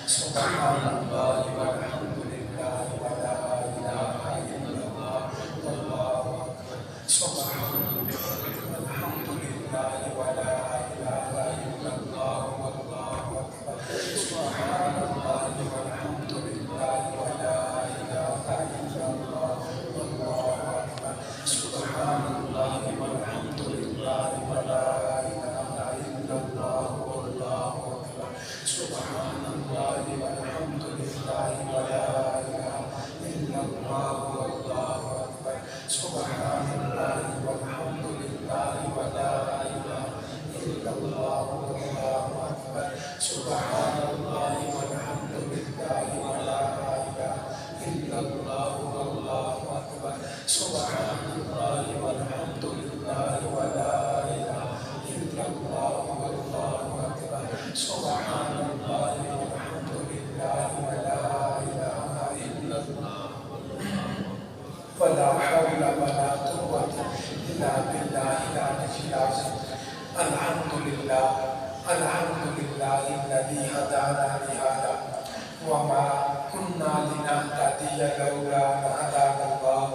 سبحان اللہ والحمد للہ ولا الہ الا اللہ واللہ اکبر سبحان اللہ والحمد للہ ولا الہ الا اللہ واللہ اکبر سبحان اللہ والحمد للہ ولا الہ الا اللہ واللہ اکبر سبحان اللہ والحمد للہ ولا الہ الا اللہ واللہ اکبر سبحان اللہ والحمد للہ ولا الہ الا اللہ واللہ اکبر سبحان اللہ والحمد للہ ولا الہ الا اللہ واللہ اکبر سبحان اللہ والحمد للہ ولا الہ الا اللہ واللہ اکبر سبحان اللہ والحمد للہ ولا الہ الا اللہ واللہ اکبر سبحان اللہ والحمد للہ ولا الہ الا اللہ ولا حول ولا قوة إلا بالله العلي العظيم الحمد لله الذي هدانا لهذا وما كنا لنهتدي لولا أن هدانا الله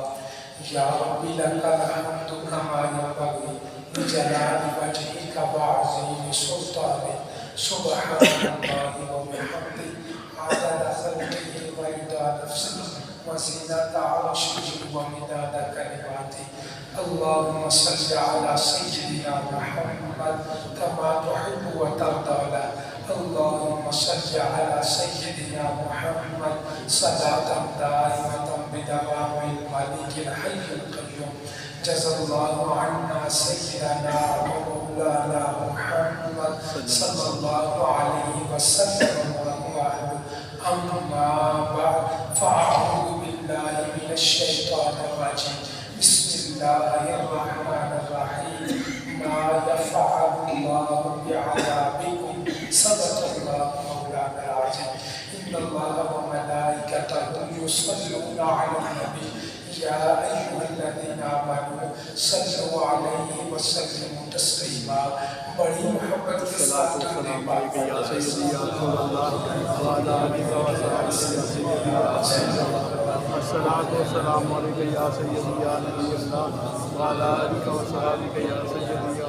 يا رب لك الحمد كما ينبغي لجلال وجهك وعظيم سلطانك سبحان الله وبحمده عدد خلقه ورضا نفسه وزنة عرشه ومداد كلماته اللهم صل على سيدنا محمد كما تحب وترضى له اللهم صل على سيدنا محمد صلاة دائمة بدوام الملك الحي القيوم جزا الله عنا سيدنا ومولانا محمد صلى الله عليه وسلم وهو أهله أما بعد فأعوذ بالله من الشيطان الرجيم بسم الله الرحمن الرحيم ما يفعل الله بعذابكم صدق الله مولانا العظيم إن الله وملائكته يصلون على النبي يا أيها الذين آمنوا صلوا عليه وسلموا تسليما بڑی محبت کے ساتھ الصلاۃ والسلام علیک یا سیدی یا نبی اللہ وعلی آلک و صحابک یا سیدی یا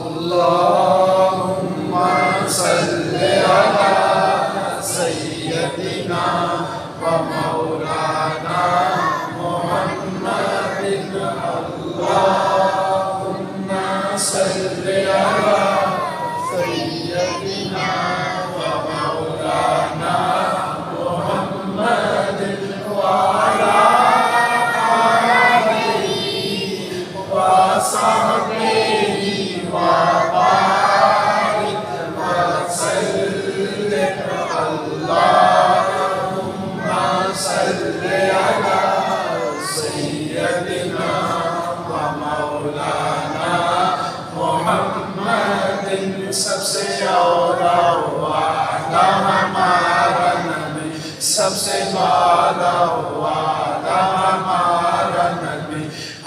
اللہم صلی علی سیدنا و مولانا محمد اللہم صلی علی سیدنا و مولانا محمد وعلی آلہ و صحبہ وبارك وسلم اللهم صل على سيدنا ومولانا محمد سب سے اولا والا ہمارا نبی سب سے بالا والا ہمارا نبی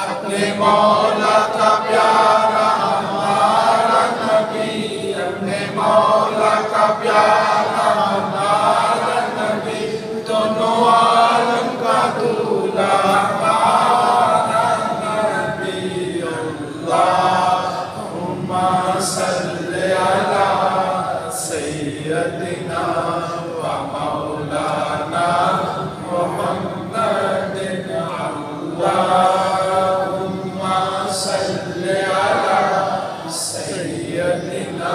اپنے مولا کا پیارا مولا کا پیارا ہمارا نبی دونوں عالم کا دولہا ہمارا نبی اللہم صلی علی سیدنا و مولانا محمد اللہم صلی علی سیدنا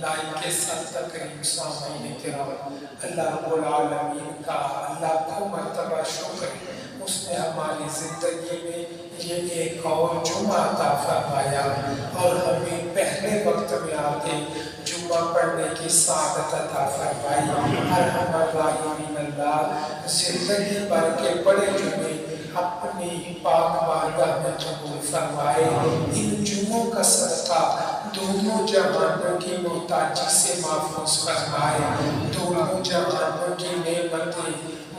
لائق ساتھ کریم سامعین کرام اللہ رب العالمین کا لاکھوں مرتبہ شکر اس نے ہماری زندگی میں یہ ایک اور جمعہ عطا فرمایا اور ہمیں پہلے وقت میں آتے جمعہ پڑھنے کی سعادت عطا فرمائی ارحم الراحمین اللہ زندگی بھر کے بڑے جمعے اپنی پاک بارگاہ میں قبول فرمائے ان جمعوں کا صدقہ دونوں جہانوں کی محتاجی سے محفوظ فرمائے، دونوں جہانوں کی نعمتیں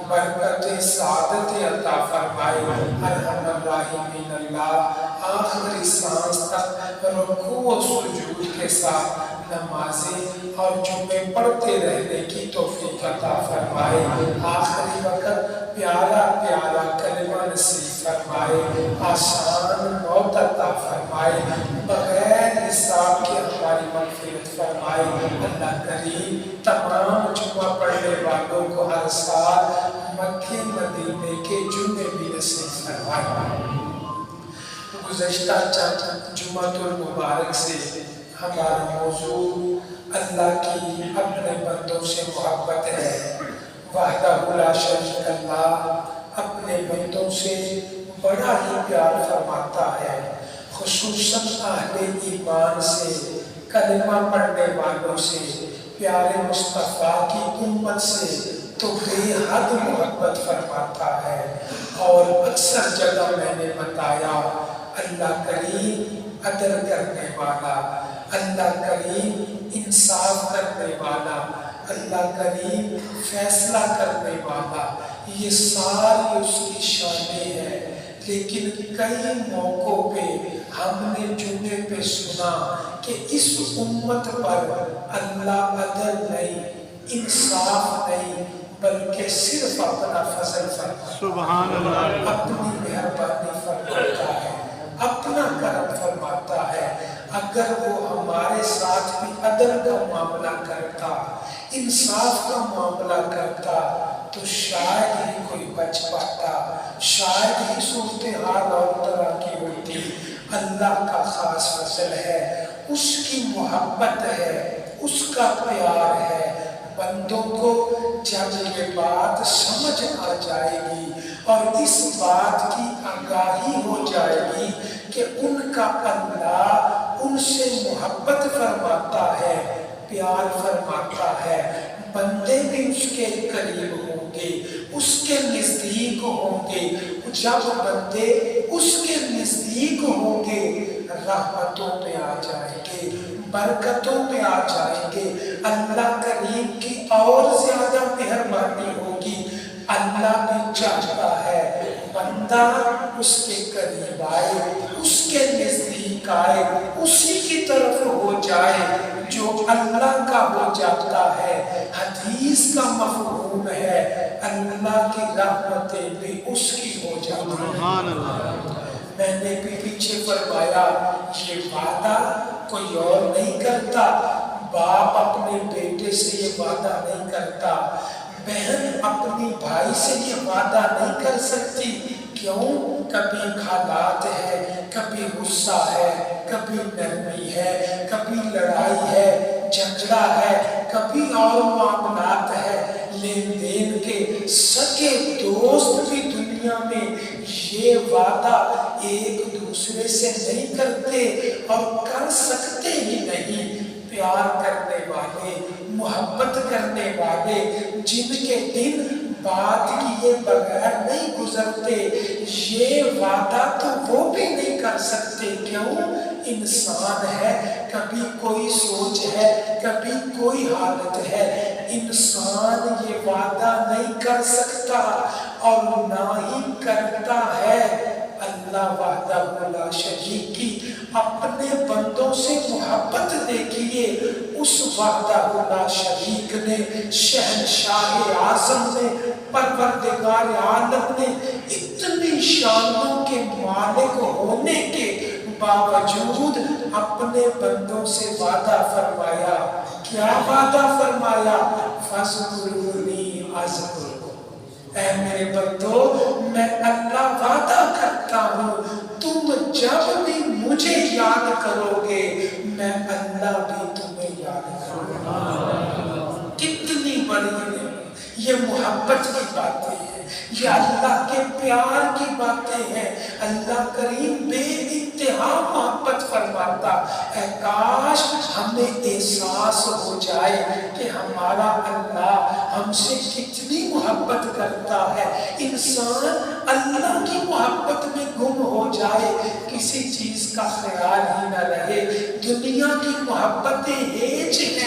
برکت سعادت عطا فرمائے۔ ارحم الراحمین اللہ آخری سانس تک رکوع و سجود کے ساتھ نمازیں اور جمعے پڑھتے رہنے کی توفیق عطا فرمائے۔ آخری وقت پیارا پیارا کلمہ نصیب فرمائے، آسان موت عطا فرمائے، بغیر حساب کے ہماری مغفرت فرمائے۔ اللہ کریم تمام جمعہ پڑھنے والوں کو ہر سال مکے مدینے کے جمعے بھی نصیب فرمائے۔ گزشتہ چند جمعہ المبارک سے ہمارا موضوع اللہ کی اپنے بندوں سے محبت ہے۔ وحدہ لا شریک اللہ اپنے بندوں سے بڑا ہی پیار فرماتا ہے، خصوصاً اہل ایمان سے، کلمہ پڑھنے والوں سے، پیارے مصطفیٰ کی امت سے تو بے حد محبت فرماتا ہے۔ اور اکثر جگہ میں نے بتایا اللہ کریم عدل کرنے والا، اللہ کریم انصاف کرنے والا، اللہ کریم فیصلہ کرنے والا، یہ ساری اس کی شانیں ہیں۔ لیکن کئی موقعوں پہ ہم نے جمعے پہ سنا کہ اس امت پر اللہ عدل نہیں، انصاف نہیں، بلکہ صرف اپنا فضل فرماتا ہے، سبحان اللہ، اپنی مہربانی فرماتا ہے، اپنا کرم فرماتا ہے۔ اگر وہ ہمارے ساتھ بھی عدل کا معاملہ کرتا، انصاف کا معاملہ کرتا تو شاید ہی کوئی بچ پاتا، شاید ہی صورتحال اور طرح کی ہوتی۔ اللہ کا خاص فضل ہے، اس کی محبت ہے، اس کا پیار ہے۔ بندوں کو جب یہ بات سمجھ آ جائے گی اور اس بات کی آگاہی ہو جائے گی کہ ان کا اللہ ان سے محبت فرماتا ہے، پیار فرماتا ہے، بندے بھی اس کے قریب ہوں گے، اس کے نزدیک ہوں گے۔ جب بندے اس کے نزدیک ہوں گے رحمتوں میں آ جائیں گے، برکتوں میں آ جائیں گے، اللہ کریم کی اور زیادہ مہربانی ہوگی۔ اللہ بھی چاہتا ہے بندہ اس کے قریب آئے، اس کے نزدیک آئے، اسی کی طرف ہو جائے جو اللہ کا ہو جاتا ہے۔ حدیث کا مفہوم ہے اللہ کی رحمتیں بھی اس کی ہو جاتی ہیں۔ سبحان اللہ، میں نے بھی پیچھے فرمایا یہ وعدہ کوئی اور نہیں کرتا، باپ اپنے بیٹے سے یہ وعدہ نہیں کرتا، بہن اپنی بھائی سے یہ وعدہ نہیں کر سکتی۔ کیوں؟ کبھی حالات ہے، کبھی غصہ ہے، کبھی نرمی ہے، کبھی لڑائی ہے، جھگڑا ہے، کبھی اور معاملات ہے، لین دین کے۔ سگے دوست بھی دنیا میں یہ وعدہ ایک دوسرے سے نہیں کرتے اور کر سکتے ہی نہیں۔ پیار کرنے والے، محبت کرنے والے، جن کے دن بات کیے بغیر نہیں گزرتے، یہ وعدہ تو وہ بھی نہیں کر سکتے۔ کیوں؟ انسان ہے، کبھی کوئی سوچ ہے، کبھی کوئی حالت ہے، انسان یہ وعدہ نہیں کر سکتا اور نہ ہی کرتا ہے۔ اللہ وحدہ لا شریک کی اپنے بندوں سے محبت دیکھیے، اس وحدہ لا شریک نے، شہنشاہ اعظم نے، پروردگار عالم نے اتنی شانوں کے مالک ہونے کے باوجود اپنے بندوں سے وعدہ فرمایا۔ کیا وعدہ فرمایا؟ فَاذْكُرُونِی أَذْكُرْکُم۔ اے میرے بندو، میں اللہ وعدہ کرتا ہوں تم جب بھی مجھے یاد کرو گے میں اللہ بھی تمہیں یاد کروں گا۔ کتنی بڑی یہ محبت کی باتیں ہیں، یہ اللہ کے پیار کی باتیں ہیں۔ اللہ کریم بے انتہا محبت فرماتا ہے۔ کاش ہمیں احساس ہو جائے کہ ہمارا اللہ ہم سے کتنی محبت کرتا ہے۔ انسان اللہ کی محبت میں گم ہو جائے، کسی چیز کا خیال ہی نہ رہے۔ دنیا کی محبتیں ہیچ ہیں،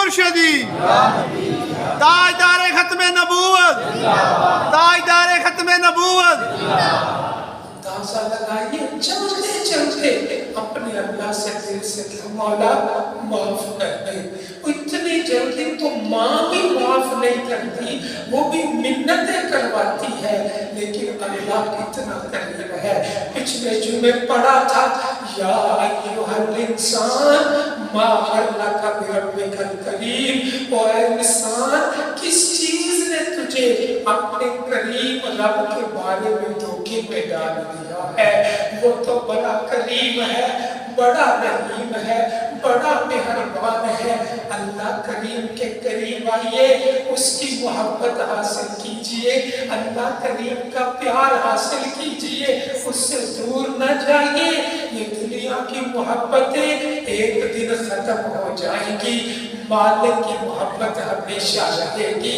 مرشدی تاجدار ختم نبوت تاجدار ختم نبوت تازہ لگائیے چلتے چلتے اپنے اللہ سے دل سے کہ مولا معاف کر دے. اتنی جلدی تو ماں بھی معاف نہیں کرتی, وہ بھی منتیں کرواتی ہے, لیکن اللہ کتنا قریب ہے. پچھلے جمعے پڑھا تھا یا ایھا الانسان ما غرک بربک الکریم, او اے انسان کس چیز نے تجھے اپنے کریم رب کے بارے میں دھوکے میں ڈال دیا ہے. وہ تو بڑا کریم ہے, بڑا رحیم ہے, بڑا مہربان ہے. اللہ کریم کے قریب آئیے, اس کی محبت حاصل کیجئے, اللہ کریم کا پیار حاصل کیجئے, اس سے دور نہ جائیے. یہ دنیا کی محبتیں ایک دن ختم ہو جائیں گی, مالک کی محبت ہمیشہ رہے گی.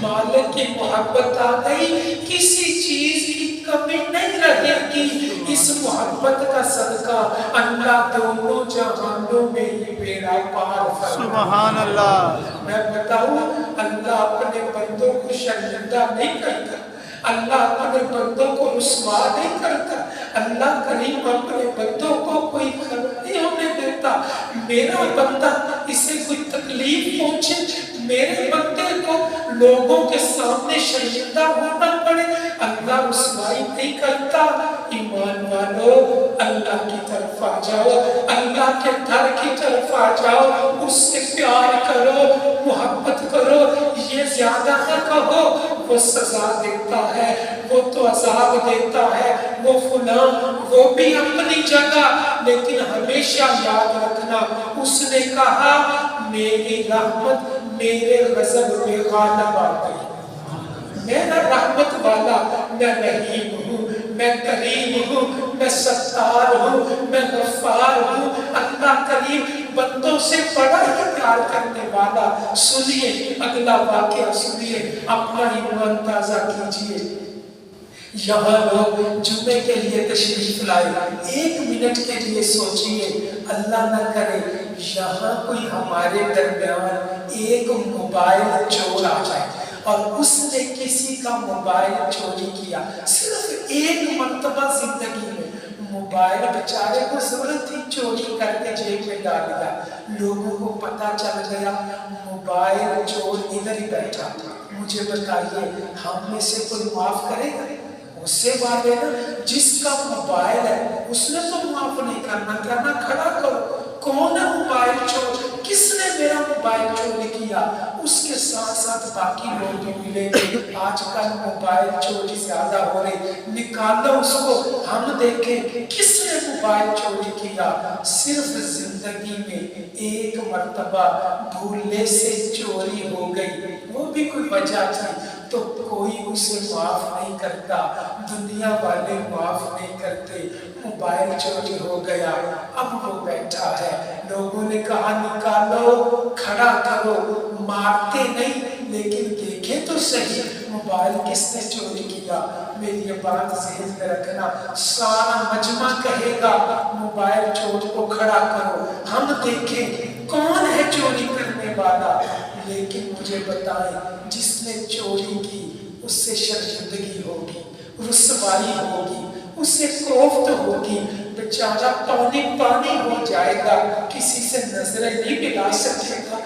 مالک کی محبت آ گئی, کسی چیز کی کمی نہیں رہے گی. اس محبت کا صدقہ اللہ دونوں جہانوں میں ہی بیڑا پار فرمائے. سبحان اللہ. میں بتاؤں, اللہ اپنے بندوں کو شرمندہ نہیں کرتا, اللہ اپنے بندوں کو رسوا نہیں کرتا, اللہ کریم اپنے بندوں کو کوئی غلط نہیں ہونے دیتا. میرا بندہ اسے کوئی تکلیف پہنچے, میرے بندے کو لوگوں کے سامنے شرمندہ ہونا پڑے, اللہ رسوائی نہیں کرتا. ایمان والو, اللہ کی طرف آ جاؤ, اللہ کے در کی طرف آ جاؤ, اس سے پیار کرو, محبت کرو. یہ زیادہ نہ کہو وہ سزا دیتا ہے, وہ تو عذاب دیتا ہے, وہ فلاں, وہ بھی اپنی جگہ, لیکن ہمیشہ یاد رکھنا اس نے کہا میری رحمت میرے غضب پہ غالب آ گئی. میرا رحمت والا میں رحیم ہوں, میں کریم ہوں, میں ستار ہوں, میں غفار ہوں. اللہ کریم بندوں سے بڑا ہی پیار کرنے والا. سنیے اگلا واقعہ, سنیے, اپنا ایمان تازہ کیجئے. یہاں لوگ جمعے کے لیے تشریف لائے, ایک منٹ کے لیے سوچئے, اللہ نہ کرے یہاں کوئی ہمارے درمیان ایک موبائل چور آ جائے اور اس نے کسی کا موبائل چوری کیا. صرف ایک مرتبہ زندگی میں موبائل بیچارے کو ضرورت تھی, چوری کر کے جیب میں ڈال دیا. لوگوں کو پتہ چل گیا موبائل چور ادھر ہی بیٹھا تھا. مجھے بتائیے ہم میں سے کوئی معاف کرے گا؟ اس سے بات ہے نا, جس کا موبائل ہے اس نے تو معاف نہیں کرنا, کہنا کھڑا کرو کون ہے موبائل چور, کس نے میرا موبائل چوری کیا. اس کے ساتھ ساتھ باقی لوگ بھی ملیں گے. آج کل موبائل چوری زیادہ ہو رہی, نکالو اس کو, ہم دیکھیں کس نے موبائل چوری کیا. صرف زندگی میں ایک مرتبہ بھولنے سے چوری ہو گئی, وہ بھی کوئی وجہ تھی تو کوئی اسے معاف نہیں کرتا, دنیا والے معاف نہیں کرتے. موبائل چوری ہو گیا, اب وہ بیٹھا ہے, لوگوں نے کہا نکالو, کھڑا کرو, مارتے نہیں لیکن دیکھیں تو صحیح موبائل کس نے چوری کیا. میری یہ بات ذہن میں رکھنا, سارا مجمع کہے گا موبائل چور کو کھڑا کرو, ہم دیکھیں کون ہے چوری کرنے والا. لیکن مجھے بتائیں جس نے چوری کی اس سے شرمندگی ہوگی, رسوائی ہوگی, اسے کوفت ہوگی, بیچارہ پانی پانی ہو جائے گا, کسی سے نظریں نہیں ملا سکے گا.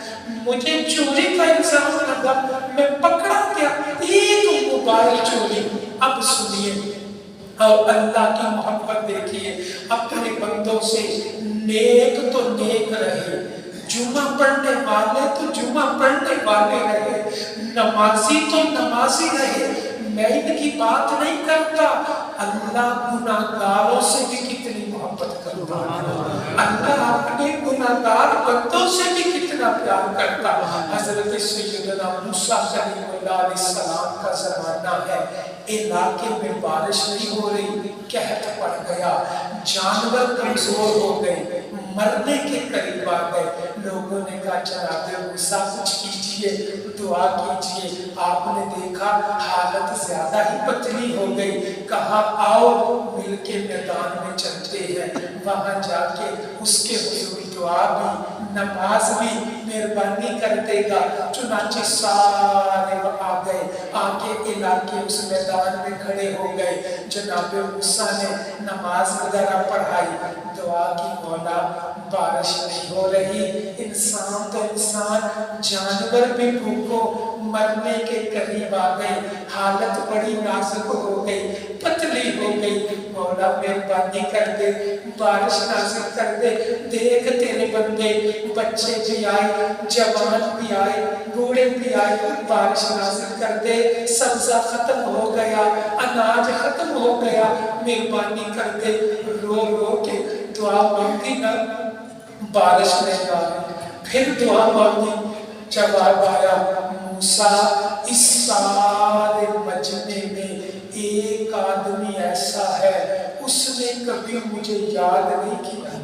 مجھے چوری کا الزام لگا, میں پکڑا گیا, ایک موبائل چوری. اب سنیے اور اللہ کی محبت دیکھیے, اپنے بندوں سے نیک تو نیک رہے, جمعہ پڑھنے والے تو جمعہ پڑھنے والے رہے, نمازی تو نمازی رہے. میں ان کی بات نہیں کرتا, اللہ گناہگاروں سے بھی کتنی محبت کرتا, اللہ اپنے گناہگار بندوں سے بھی کتنا پیار کرتا. حضرت سیدنا موسیٰ کلیم اللہ علیہ السلام کا زمانہ ہے, علاقے میں بارش نہیں ہو رہی, قحط پڑ گیا, جانور کمزور ہو گئے, مرنے کے قریب آ گئے. لوگوں نے کہا جناب موسیٰ کچھ کیجئے, دعا کیجئے. آپ نے دیکھا حالت زیادہ ہی پتلی ہو گئی, کہا آؤ مل کے میدان میں چلتے ہیں, وہاں جا کے اس کے حضور دعا بھی نماز بھی مہربانی کر دے گا۔ چنانچہ سارے آ گئے، آگے علاقے اس میدان میں کھڑے ہو گئے۔ جناب موسیٰ نے نماز وغیرہ پڑھائی، دعا کی مولا بارش نہیں ہو رہی، انسان تو انسان، جانور بھی بھوکو مرنے کے قریب آ گئے، حالت بڑی نازک ہو گئی، پتلی ہو گئی، مولا مہربانی کر دے، بارش نازل کر دے۔ دیکھ تیرے بندے، بچے بھی آئے، جوان بھی آئے، بوڑھے بھی آئے، بارش نازل کر دے۔ سبزہ ختم ہو گیا، اناج ختم ہو گیا، مہربانی کر دے۔ رو رو کے دعا مانگی نا، بارش نہیں آئی، پھر دعا مانگی، جواب آیا، موسیٰ اس سارے مجمع میں ایک آدمی ایسا ہے، اس نے کبھی مجھے یاد نہیں کیا۔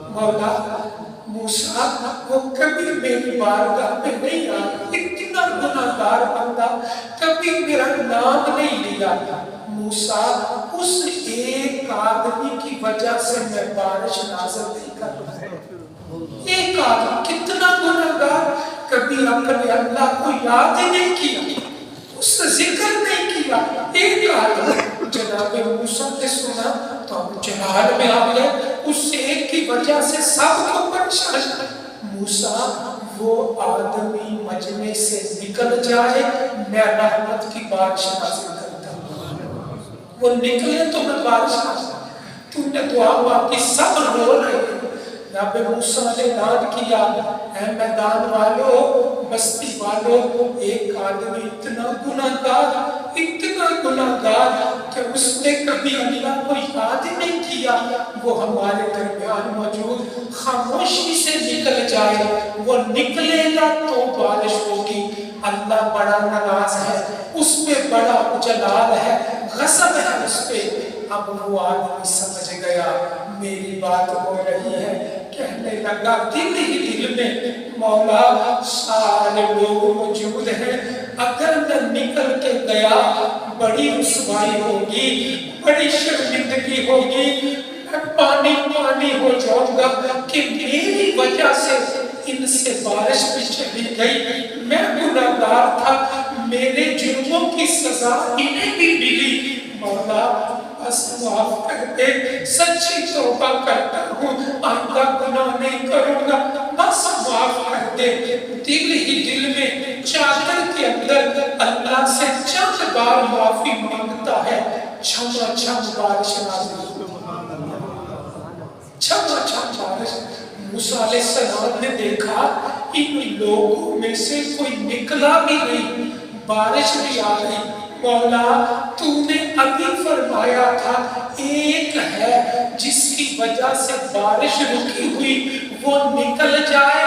مولا موسیٰ وہ کبھی میری بارگاہ میں نہیں آیا، اتنا گناہگار بندہ کبھی میرا نام نہیں لیا۔ موسیٰ اس ایک آدمی کی وجہ سے میں بارش نازل نہیں کر رہا ہوں۔ ایک آدمی کتنا گناہگار، کبھی اپنے اللہ کو یاد ہی نہیں کیا، اس کا ذکر نہیں کیا۔ ایک آدمی، جناب موسیٰ نے سنا تو ہم جلال میں آ گئے، اس ایک کی وجہ سے سب کو پریشان۔ موسیٰ وہ آدمی مجمع سے نکل جائے، میں رحمت کی بارش نازل کرتا ہوں۔ وہ نکلے تو میں بارش نازل، تو نے دعا مانگی، سب رو رہے ہیں۔ جناب موسیٰ نے اعلان کیا، اے میدان والو، بستی والو، ایک آدمی اتنا گناہگار کہ اس نے کبھی اللہ کو یاد نہیں کیا، وہ ہمارے درمیان موجود، خاموشی سے نکل جائے۔ وہ نکلے گا تو بارش ہوگی۔ اللہ بڑا ناراض ہے، اس پہ بڑا جلال ہے، غضب ہے اس پہ۔ اب وہ آدمی سمجھ گیا میری بات ہو رہی ہے، کہنے لگا دل ہی دل میں، مولا سارے لوگ موجود ہیں، اگر میں نکل کے گیا بڑی رسوائی ہوگی، بڑی شرمندگی ہوگی، میں پانی ہو جاؤں گا کہ میری وجہ سے ان سے بارش بھی چلی گئی، میں گناہگار تھا، میرے جرموں کی سزا انہیں بھی ملی۔ مولا بس معاف کر دے، سچی توبہ کرتا ہوں، آئندہ گناہ نہیں کروں گا، بس معاف کر دے۔ دل ہی دل میں چادر کے اندر اللہ سے چند بار معافی مانگتا ہے، چھم بارش نازل، چھم بارش۔ موسیٰ علیہ السلام نے دیکھا ان لوگوں میں سے کوئی نکلا بھی نہیں، بارش بھی آ گئی۔ مولا تو نے ابھی فرمایا تھا ایک ہے جس کی وجہ سے بارش رکی ہوئی، وہ نکل جائے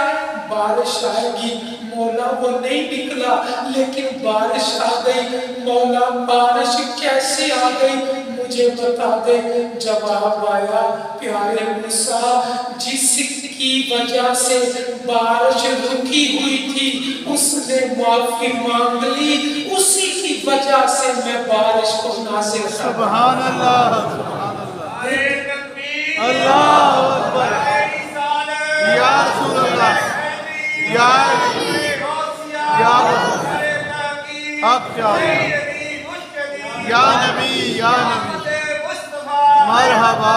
بارش آئے گی۔ مولا وہ نہیں نکلا لیکن بارش آ گئی۔ مولا بارش کیسے آ گئی مجھے بتا دے۔ جواب آیا، پیارے موسیٰ جس کی وجہ سے بارش رکی ہوئی تھی اس نے معافی مانگ لی، اسی کی وجہ سے میں بارش کو نازل کر۔ سبحان اللہ، اللہ اکبر، یا رسول اللہ، یا رسول حق یا نبی، یا نبی، مرحبا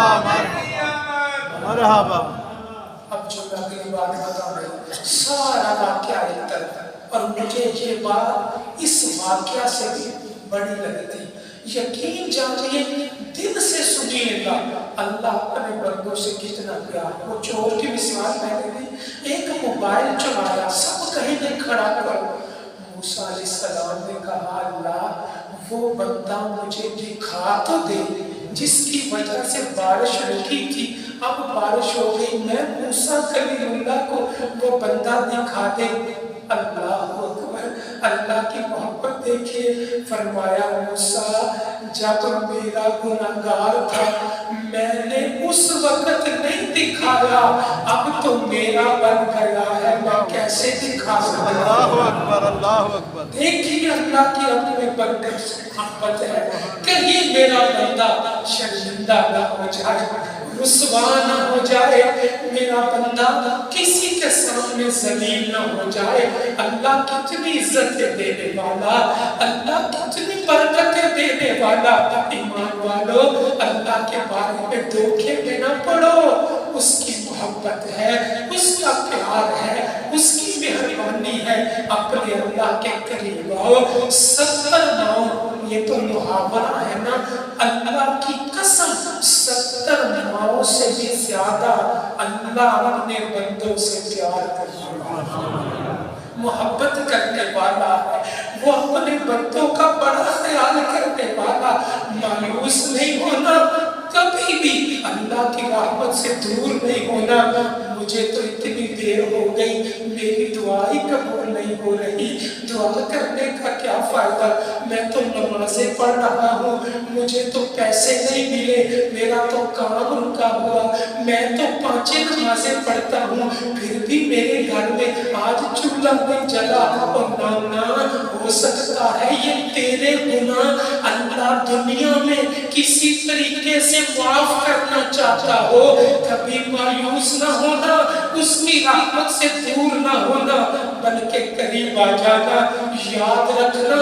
مرحبا۔ اب جو میں اگلی بات بتا رہی ہوں، سارا واقعہ ایک طرف، اور مجھے یہ بات اس واقعہ سے بھی بڑی لگتی، یقین جانیے دل سے سنیے گا اللہ اپنے بندوں سے کتنا پیار۔ وہ چور کی مثال میں نے دی، ایک موبائل چلایا، سب کہیں گے کھڑا کرو۔ موسیٰ علیہ السلام نے کہا اللہ وہ بندہ مجھے دکھا تو دے جس کی وجہ سے بارش رکی تھی، اب بارش ہو گئی، میں موسیٰ کلیم اللہ کو وہ بندہ دکھا دے۔ اللہ اکبر، اللہ کی محبت دیکھیے، فرمایا موسیٰ جب میرا گناہگار تھا میں نے اس وقت نہیں دکھایا، اب تو میرا بن گیا ہے، میں کیسے دکھا سکتا؟ اللہ اکبر، اللہ اکبر۔ دیکھیے اللہ کی اپنے بندے سے محبت ہے، کہیں میرا بندہ شرمندہ نہ ہو جائے۔ رسوا نہ ہو جائے، میرا بندہ کسی کے سامنے ذلیل نہ ہو جائے۔ اللہ کتنی عزتیں دینے والا، اللہ کتنی برکتیں دینے والا۔ ایمان والو، اللہ کے بارے میں دھوکے میں نہ پڑو، اس کی محبت ہے، اس کا پیار ہے، اس کی مہربانی ہے، اپنے اللہ کے قریب آؤ۔ 70 ناؤ، یہ تو محاورہ ہے نا، اللہ کی قسم 70 ناؤ سے بھی زیادہ اللہ اپنے بندوں سے پیار کرنے والا، محبت کرنے والا ہے، وہ اپنے بندوں کا بڑا خیال کرنے والا۔ مایوس نہیں ہونا، کبھی بھی اللہ کی رحمت سے دور نہیں ہونا۔ مجھے تو اتنی دیر ہو گئی، میری دعا ہی قبول نہیں ہو رہی، دعا کرنے کا کیا فائدہ؟ میں تو نمازیں پڑھ رہا ہوں، مجھے تو پیسے نہیں ملے، میرا تو کام رکا ہوا، میں تو 5 نمازیں پڑھتا ہوں، پھر بھی میرے گھر میں آج چولہا نہیں جلا۔ اور نانا، ہو سکتا ہے یہ تیرے گناہ اللہ دنیا میں کسی طریقے سے معاف کرنا چاہتا ہو۔ کبھی مایوس نہ ہونا، اس کی رحمت سے دور نہ ہونا، بلکہ قریب آ جانا۔ یاد رکھنا،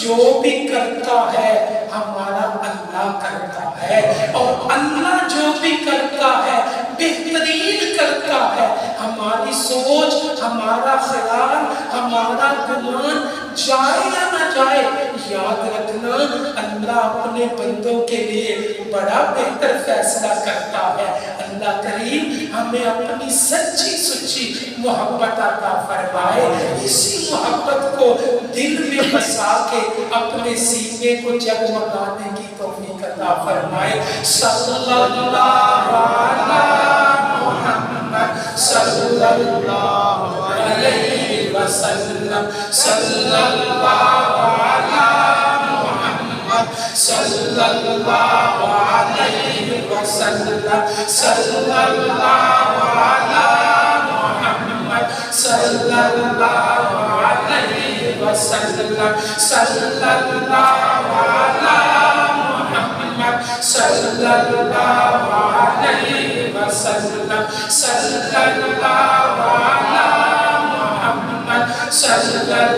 جو بھی کرتا ہے ہمارا اللہ کرتا ہے، اور اللہ جو بھی کرتا ہے بہترین کرتا ہے۔ ہماری سوچ، ہمارا خیال، ہمارا گمان جائے یا نہ جائے، یاد رکھنا اللہ اپنے بندوں کے لیے بڑا بہتر فیصلہ کرتا ہے۔ اللہ کریم ہمیں اپنی سچی سچی محبت عطا فرمائے، اسی محبت کو دل میں بسا کے اپنے سینے کو جگمگانے کی توفیق عطا فرمائے۔ صلی اللہ علیہ محمد صلی اللہ علیہ وسلم، صلی اللہ علیہ محمد صلی اللہ علیہ وسلم، صلی اللہ علیہ محمد صلی اللہ علیہ وسلم، صلی اللہ علیہ محمد صلی اللہ علیہ وسلم، صلی اللہ علیہ محمد صلی اللہ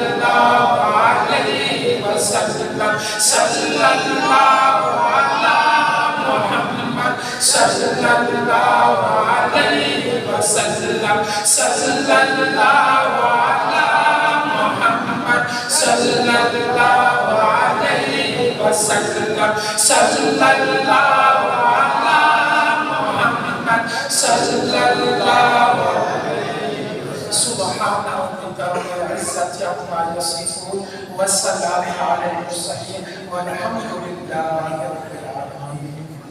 علیہ وسلم، صلی اللہ علیہ محمد صلی اللہ علیہ وسلم، صلی اللہ علیہ محمد صلی اللہ علیہ وسلم، صلی اللہ علیہ محمد صلی اللہ علیہ وسلم۔ سبحان ربک رب العزة عما يصفون، والسلام على المرسلين، والحمد لله رب العالمين۔